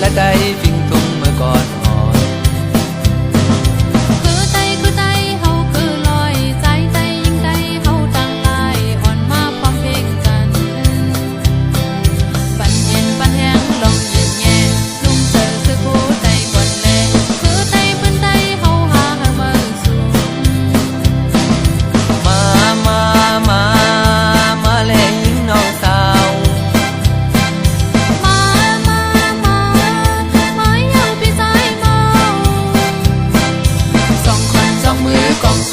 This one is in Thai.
และใจฟิงทุ่งเมื่อก่อนหอน คือใจเฮาคือลอยใจยิ่งใจเฮาต่างกายอ่อนมาพร้อมเพลงกันปันเย็นปันแห้งลองเย็นแย่ลุงเจอคือผู้ใจกวนแลคือใจพื้นใจเฮาหาเมื่อสูงมาแลยิงน้องสาวมาเยาพี่สายเมาสองคนสองมือกองส